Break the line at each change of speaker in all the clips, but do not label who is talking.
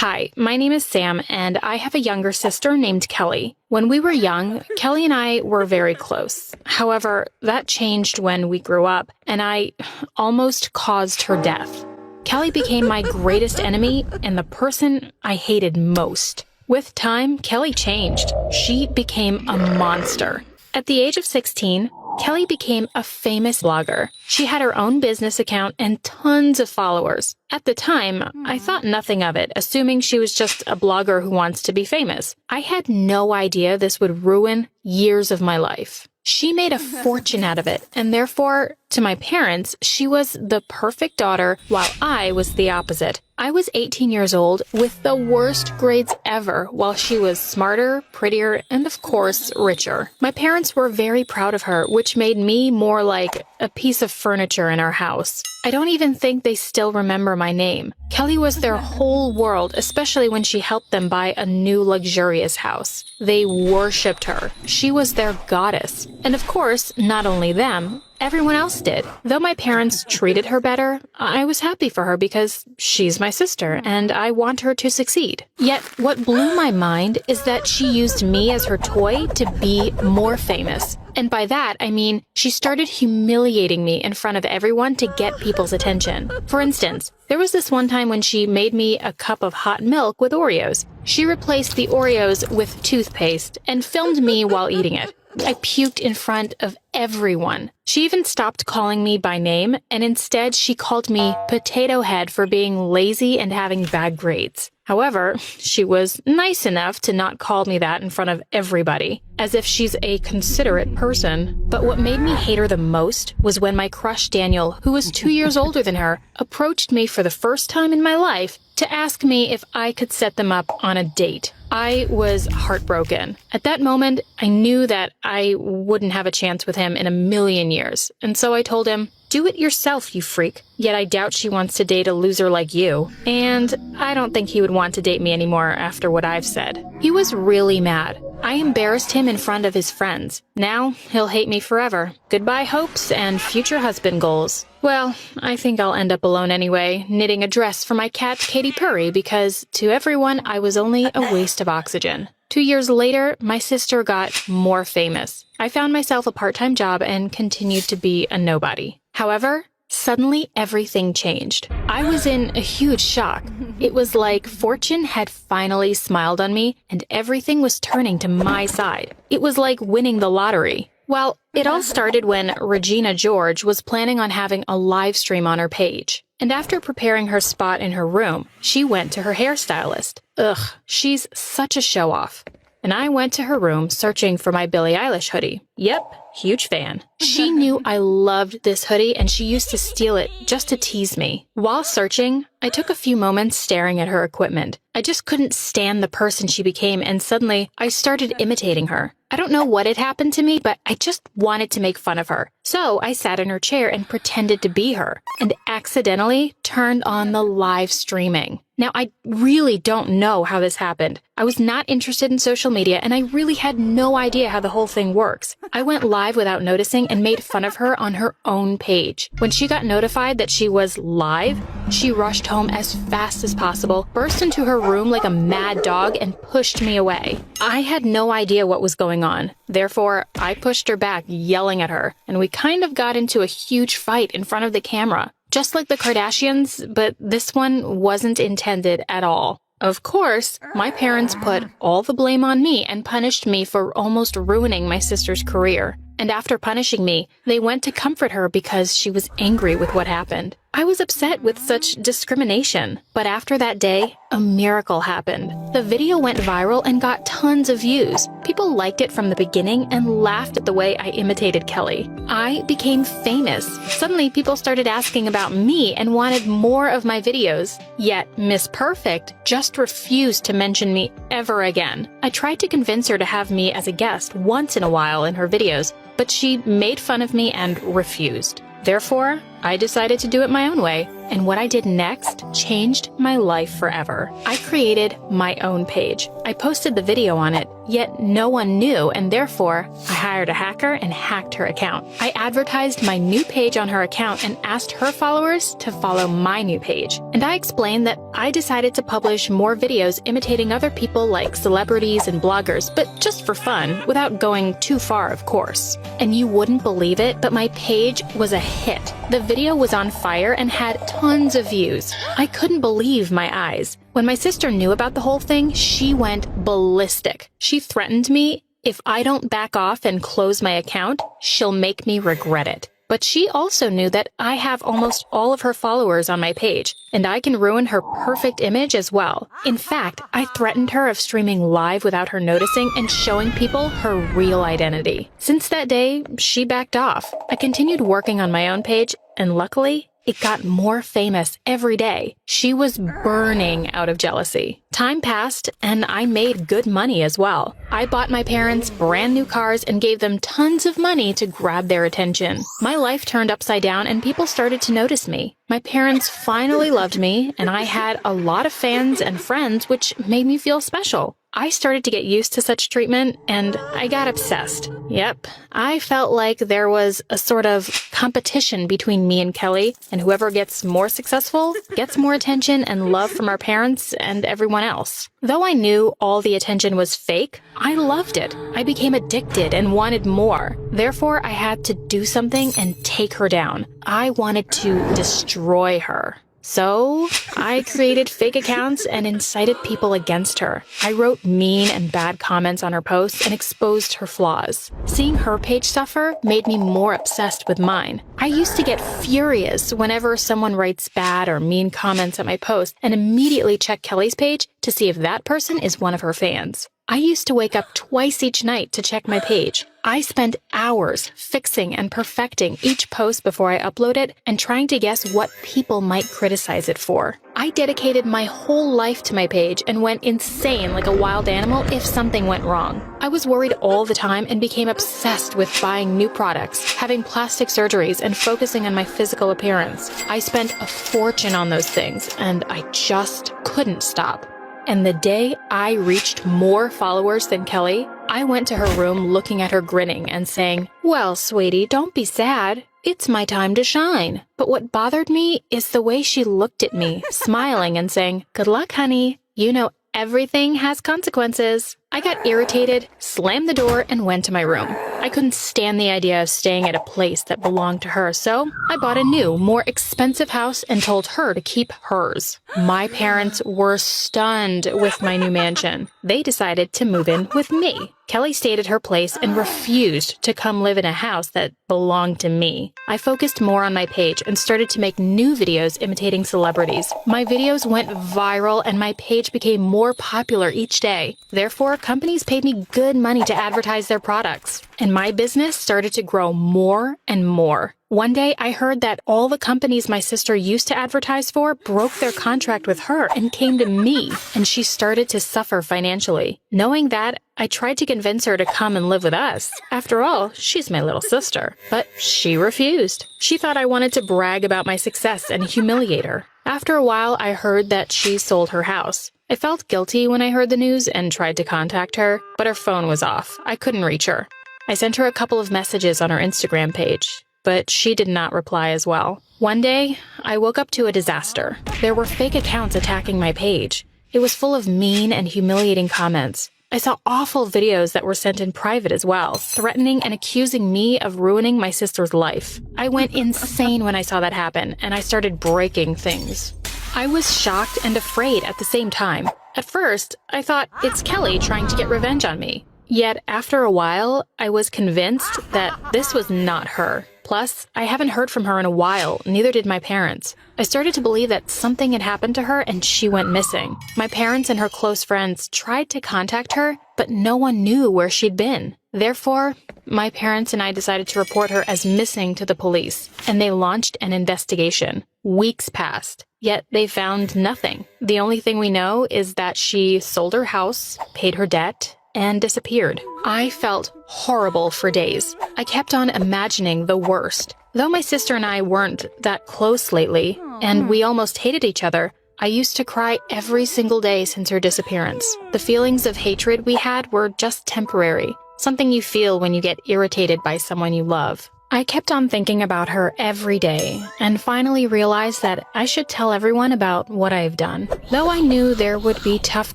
Hi, my name is Sam, and I have a younger sister named Kelly. When we were young, Kelly and I were very close. However, that changed when we grew up, and I almost caused her death. Kelly became my greatest enemy and the person I hated most. With time, Kelly changed. She became a monster. At the age of 16, Kelly became a famous blogger. She had her own business account and tons of followers. At the time, I thought nothing of it, assuming she was just a blogger who wants to be famous. I had no idea this would ruin years of my life. She made a fortune out of it, and therefore, to my parents, she was the perfect daughter, while I was the opposite. I was 18 years old with the worst grades ever, while she was smarter, prettier, and of course, richer. My parents were very proud of her, which made me more like a piece of furniture in our house. I don't even think they still remember my name. Kelly was their whole world, especially when she helped them buy a new luxurious house. They worshipped her. She was their goddess. And of course, not only them, everyone else did. Though my parents treated her better, I was happy for her because she's my sister and I want her to succeed. Yet, what blew my mind is that she used me as her toy to be more famous. And by that, I mean she started humiliating me in front of everyone to get people's attention. For instance, there was this one time when she made me a cup of hot milk with Oreos. She replaced the Oreos with toothpaste and filmed me while eating it. I puked in front of everyone. She even stopped calling me by name, and instead she called me Potato Head for being lazy and having bad grades. However, she was nice enough to not call me that in front of everybody, as if she's a considerate person. But what made me hate her the most was when my crush Daniel, who was 2 years older than her, approached me for the first time in my life to ask me if I could set them up on a date. I was heartbroken. At that moment, I knew that I wouldn't have a chance with him in a million years, and so I told him, "Do it yourself, you freak. Yet I doubt she wants to date a loser like you. And I don't think he would want to date me anymore after what I've said." He was really mad. I embarrassed him in front of his friends. Now, he'll hate me forever. Goodbye hopes and future husband goals. Well, I think I'll end up alone anyway, knitting a dress for my cat Katy Perry because, to everyone, I was only a waste of oxygen. 2 years later, my sister got more famous. I found myself a part-time job and continued to be a nobody. However, suddenly everything changed. I was in a huge shock. It was like fortune had finally smiled on me and everything was turning to my side. It was like winning the lottery. Well, it all started when Regina George was planning on having a live stream on her page. And after preparing her spot in her room, she went to her hairstylist. Ugh, she's such a show-off. And I went to her room searching for my Billie Eilish hoodie. Yep, huge fan. She knew I loved this hoodie and she used to steal it just to tease me. While searching, I took a few moments staring at her equipment. I just couldn't stand the person she became and suddenly I started imitating her. I don't know what had happened to me, but I just wanted to make fun of her. So I sat in her chair and pretended to be her and accidentally turned on the live streaming. Now, I really don't know how this happened. I was not interested in social media and I really had no idea how the whole thing works. I went live without noticing and made fun of her on her own page. When she got notified that she was live, she rushed home as fast as possible, burst into her room like a mad dog, and pushed me away. I had no idea what was going on. Therefore, I pushed her back, yelling at her, and we kind of got into a huge fight in front of the camera. Just like the Kardashians, but this one wasn't intended at all. Of course, my parents put all the blame on me and punished me for almost ruining my sister's career. And after punishing me, they went to comfort her because she was angry with what happened. I was upset with such discrimination. But after that day, a miracle happened. The video went viral and got tons of views. People liked it from the beginning and laughed at the way I imitated Kelly. I became famous. Suddenly, people started asking about me and wanted more of my videos. Yet, Miss Perfect just refused to mention me ever again. I tried to convince her to have me as a guest once in a while in her videos, but she made fun of me and refused. Therefore, I decided to do it my own way. And what I did next changed my life forever. I created my own page. I posted the video on it, yet no one knew, and therefore, I hired a hacker and hacked her account. I advertised my new page on her account and asked her followers to follow my new page. And I explained that I decided to publish more videos imitating other people like celebrities and bloggers, but just for fun, without going too far, of course. And you wouldn't believe it, but my page was a hit. The video was on fire and had tons of views. I couldn't believe my eyes. When my sister knew about the whole thing, she went ballistic. She threatened me, if I don't back off and close my account, she'll make me regret it. But she also knew that I have almost all of her followers on my page, and I can ruin her perfect image as well. In fact, I threatened her of streaming live without her noticing and showing people her real identity. Since that day, she backed off. I continued working on my own page, and luckily, it got more famous every day. She was burning out of jealousy. Time passed, and I made good money as well. I bought my parents brand new cars and gave them tons of money to grab their attention. My life turned upside down, and people started to notice me. My parents finally loved me, and I had a lot of fans and friends, which made me feel special. I started to get used to such treatment, and I got obsessed. Yep, I felt like there was a sort of competition between me and Kelly, and whoever gets more successful gets more attention and love from our parents and everyone else. Though I knew all the attention was fake, I loved it. I became addicted and wanted more. Therefore, I had to do something and take her down. I wanted to destroy her. So, I created fake accounts and incited people against her. I wrote mean and bad comments on her posts and exposed her flaws. Seeing her page suffer made me more obsessed with mine. I used to get furious whenever someone writes bad or mean comments at my post and immediately check Kelly's page to see if that person is one of her fans. I used to wake up twice each night to check my page. I spent hours fixing and perfecting each post before I upload it and trying to guess what people might criticize it for. I dedicated my whole life to my page and went insane like a wild animal if something went wrong. I was worried all the time and became obsessed with buying new products, having plastic surgeries, and focusing on my physical appearance. I spent a fortune on those things, and I just couldn't stop. And the day I reached more followers than Kelly, I went to her room looking at her grinning and saying, "Well, sweetie, don't be sad. It's my time to shine." But what bothered me is the way she looked at me, smiling and saying, "Good luck, honey. You know everything has consequences." I got irritated, slammed the door, and went to my room. I couldn't stand the idea of staying at a place that belonged to her, so I bought a new, more expensive house and told her to keep hers. My parents were stunned with my new mansion. They decided to move in with me. Kelly stayed at her place and refused to come live in a house that belonged to me. I focused more on my page and started to make new videos imitating celebrities. My videos went viral and my page became more popular each day. Therefore, companies paid me good money to advertise their products. And my business started to grow more and more. One day, I heard that all the companies my sister used to advertise for broke their contract with her and came to me, and she started to suffer financially. Knowing that, I tried to convince her to come and live with us. After all, she's my little sister. But she refused. She thought I wanted to brag about my success and humiliate her. After a while, I heard that she sold her house. I felt guilty when I heard the news and tried to contact her, but her phone was off. I couldn't reach her. I sent her a couple of messages on her Instagram page, but she did not reply as well. One day, I woke up to a disaster. There were fake accounts attacking my page. It was full of mean and humiliating comments. I saw awful videos that were sent in private as well, threatening and accusing me of ruining my sister's life. I went insane when I saw that happen, and I started breaking things. I was shocked and afraid at the same time. At first, I thought it's Kelly trying to get revenge on me. Yet, after a while, I was convinced that this was not her. Plus, I haven't heard from her in a while, neither did my parents. I started to believe that something had happened to her and she went missing. My parents and her close friends tried to contact her, but no one knew where she'd been. Therefore, my parents and I decided to report her as missing to the police, and they launched an investigation. Weeks passed, yet they found nothing. The only thing we know is that she sold her house, paid her debt, and disappeared. I felt horrible for days. I kept on imagining the worst. Though my sister and I weren't that close lately, and we almost hated each other, I used to cry every single day since her disappearance. The feelings of hatred we had were just temporary, something you feel when you get irritated by someone you love. I kept on thinking about her every day, and finally realized that I should tell everyone about what I've done. Though I knew there would be tough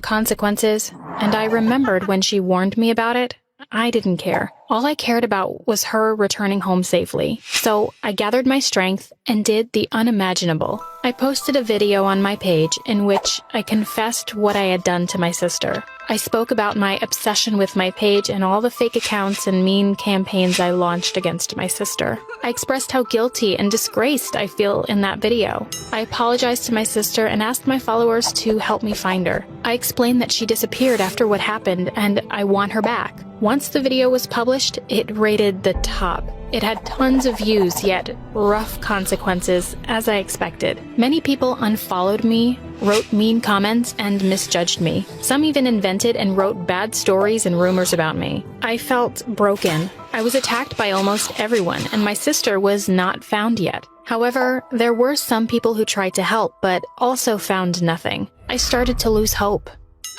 consequences, and I remembered when she warned me about it, I didn't care. All I cared about was her returning home safely. So I gathered my strength and did the unimaginable. I posted a video on my page in which I confessed what I had done to my sister. I spoke about my obsession with my page and all the fake accounts and mean campaigns I launched against my sister. I expressed how guilty and disgraced I feel in that video. I apologized to my sister and asked my followers to help me find her. I explained that she disappeared after what happened and I want her back. Once the video was published, it rated the top. It had tons of views, yet rough consequences, as I expected. Many people unfollowed me, wrote mean comments, and misjudged me. Some even invented and wrote bad stories and rumors about me. I felt broken. I was attacked by almost everyone, and my sister was not found yet. However, there were some people who tried to help, but also found nothing. I started to lose hope.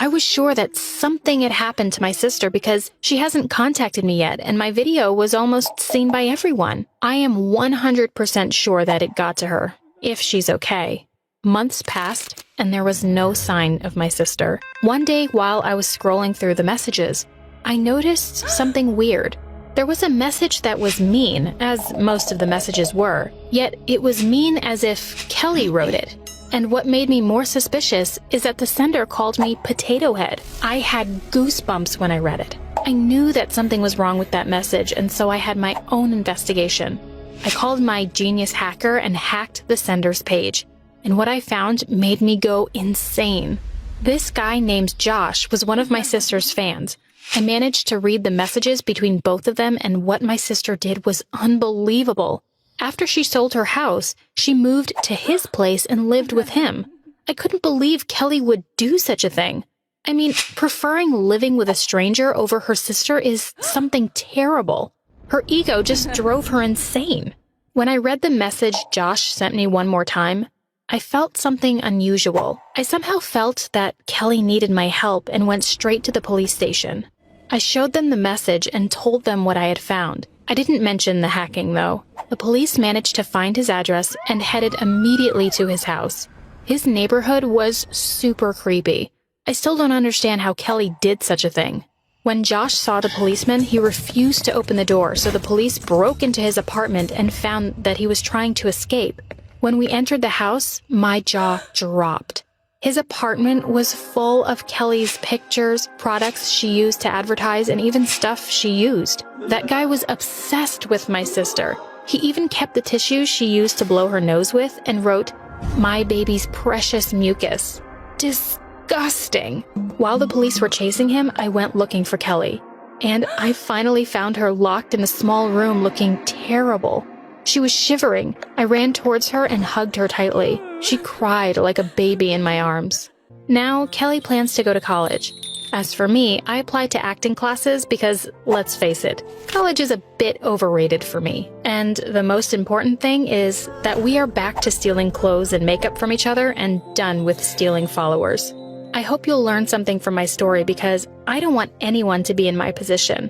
I was sure that something had happened to my sister because she hasn't contacted me yet, and my video was almost seen by everyone. I am 100% sure that it got to her, if she's okay. Months passed, and there was no sign of my sister. One day, while I was scrolling through the messages, I noticed something weird. There was a message that was mean, as most of the messages were, yet it was mean as if Kelly wrote it. And what made me more suspicious is that the sender called me Potato Head. I had goosebumps when I read it. I knew that something was wrong with that message, and so I had my own investigation. I called my genius hacker and hacked the sender's page, and what I found made me go insane. This guy named Josh was one of my sister's fans. I managed to read the messages between both of them, and what my sister did was unbelievable. After she sold her house, she moved to his place and lived with him. I couldn't believe Kelly would do such a thing. I mean, preferring living with a stranger over her sister is something terrible. Her ego just drove her insane. When I read the message Josh sent me one more time, I felt something unusual. I somehow felt that Kelly needed my help and went straight to the police station. I showed them the message and told them what I had found. I didn't mention the hacking, though. The police managed to find his address and headed immediately to his house. His neighborhood was super creepy. I still don't understand how Kelly did such a thing. When Josh saw the policeman, he refused to open the door, so the police broke into his apartment and found that he was trying to escape. When we entered the house, my jaw dropped. His apartment was full of Kelly's pictures, products she used to advertise, and even stuff she used. That guy was obsessed with my sister. He even kept the tissues she used to blow her nose with and wrote, "My baby's precious mucus." Disgusting. While the police were chasing him, I went looking for Kelly. And I finally found her locked in a small room looking terrible. She was shivering. I ran towards her and hugged her tightly. She cried like a baby in my arms. Now, Kelly plans to go to college. As for me, I applied to acting classes because, let's face it, college is a bit overrated for me. And the most important thing is that we are back to stealing clothes and makeup from each other and done with stealing followers. I hope you'll learn something from my story because I don't want anyone to be in my position.